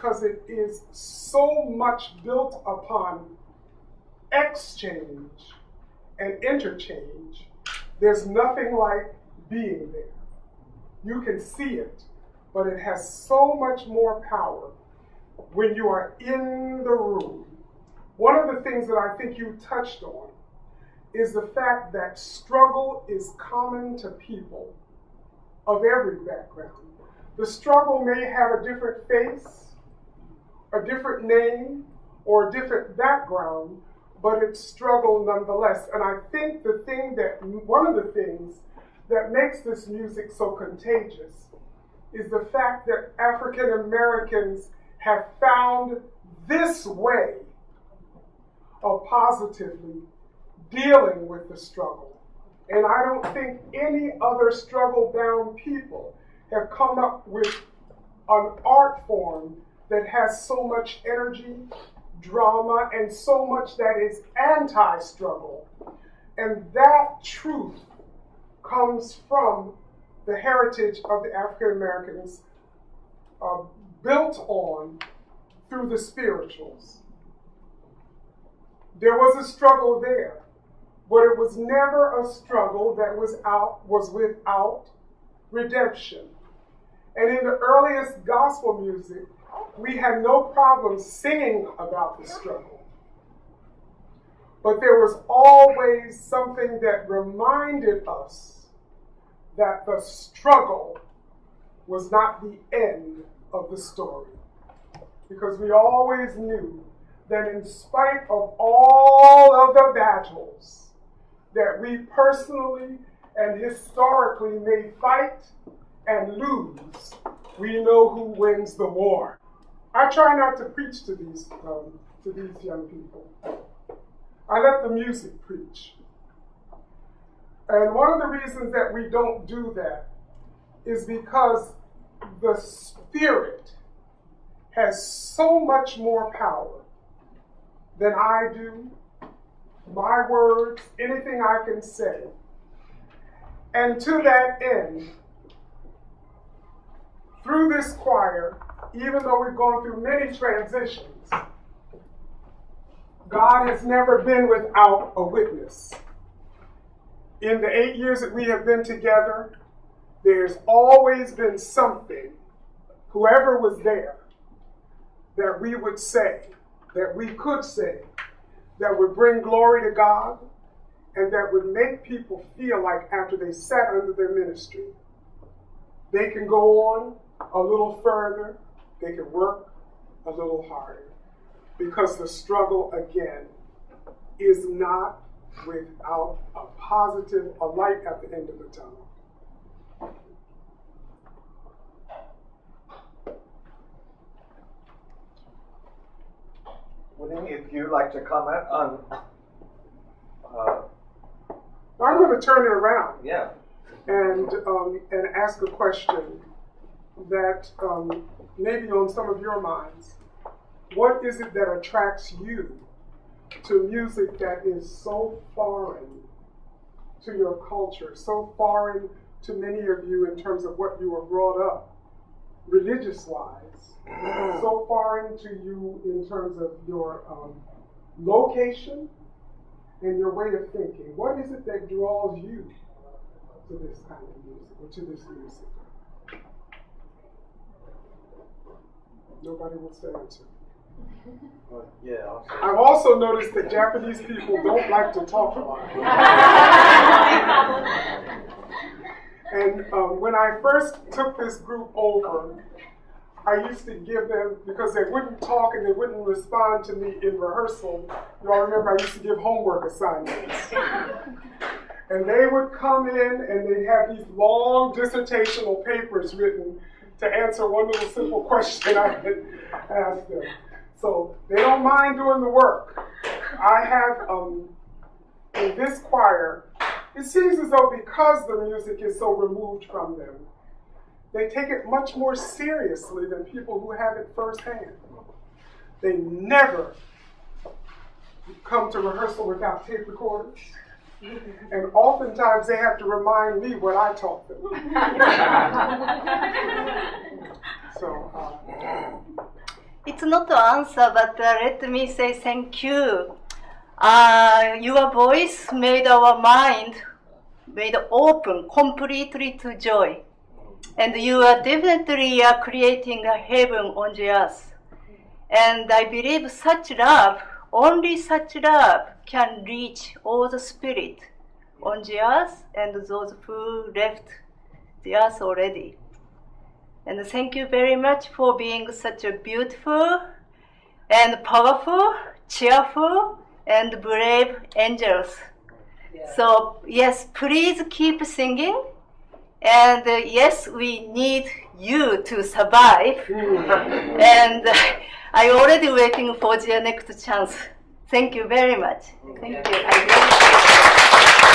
because it is so much built upon exchange and interchange. There's nothing like being there. You can see it, but it has so much more power when you are in the room. One of the things that I think you touched on is the fact that struggle is common to people of every background. The struggle may have a different face, a different name, or a different background, but it's struggle nonetheless. And I think one of the things that makes this music so contagious is the fact that African Americans have found this way of positively dealing with the struggle. And I don't think any other struggle-bound people have come up with an art form that has so much energy, drama, and so much that is anti-struggle. And that truth comes from the heritage of the African Americans built on through the spirituals. There was a struggle there, but it was never a struggle that was without redemption. And in the earliest gospel music, we had no problem singing about the struggle. But there was always something that reminded us that the struggle was not the end of the story. Because we always knew that in spite of all of the battles that we personally and historically may fight and lose, we know who wins the war. I try not to preach to these young people. I let the music preach. And one of the reasons that we don't do that is because the Spirit has so much more power than I do, my words, anything I can say. And to that end, through this choir, even though we've gone through many transitions, God has never been without a witness. In the 8 years that we have been together, there's always been something, whoever was there, that we would say, that we could say, that would bring glory to God, and that would make people feel like after they sat under their ministry, they can go on a little further, they can work a little harder. Because the struggle, again, is not without a light at the end of the tunnel. Would any of you like to comment on? I'm going to turn it around. Yeah. And ask a question that may be on some of your minds. What is it that attracts you to music that is so foreign to your culture, so foreign to many of you in terms of what you were brought up religious-wise, so foreign to you in terms of your location and your way of thinking? What is it that draws you to this kind of music, or to this music? Nobody wants to answer. Yeah. I've also noticed that Japanese people don't like to talk a lot. And when I first took this group over, I used to give them, because they wouldn't talk and they wouldn't respond to me in rehearsal, you all remember I used to give homework assignments. And they would come in and they'd have these long dissertational papers written to answer one little simple question I had asked them. So they don't mind doing the work. I have, in this choir, it seems as though because the music is so removed from them, they take it much more seriously than people who have it firsthand. They never come to rehearsal without tape recorders. And oftentimes they have to remind me what I taught them. it's not an answer, but let me say thank you. Your voice made our mind made open completely to joy. And you are definitely creating a heaven on the earth. And I believe such love, only such love can reach all the spirit on the earth and those who left the earth already. And thank you very much for being such a beautiful and powerful, cheerful, and brave angels. Yeah. So yes, please keep singing. And yes, we need you to survive. And I already waiting for the next chance. Thank you very much. Thank you.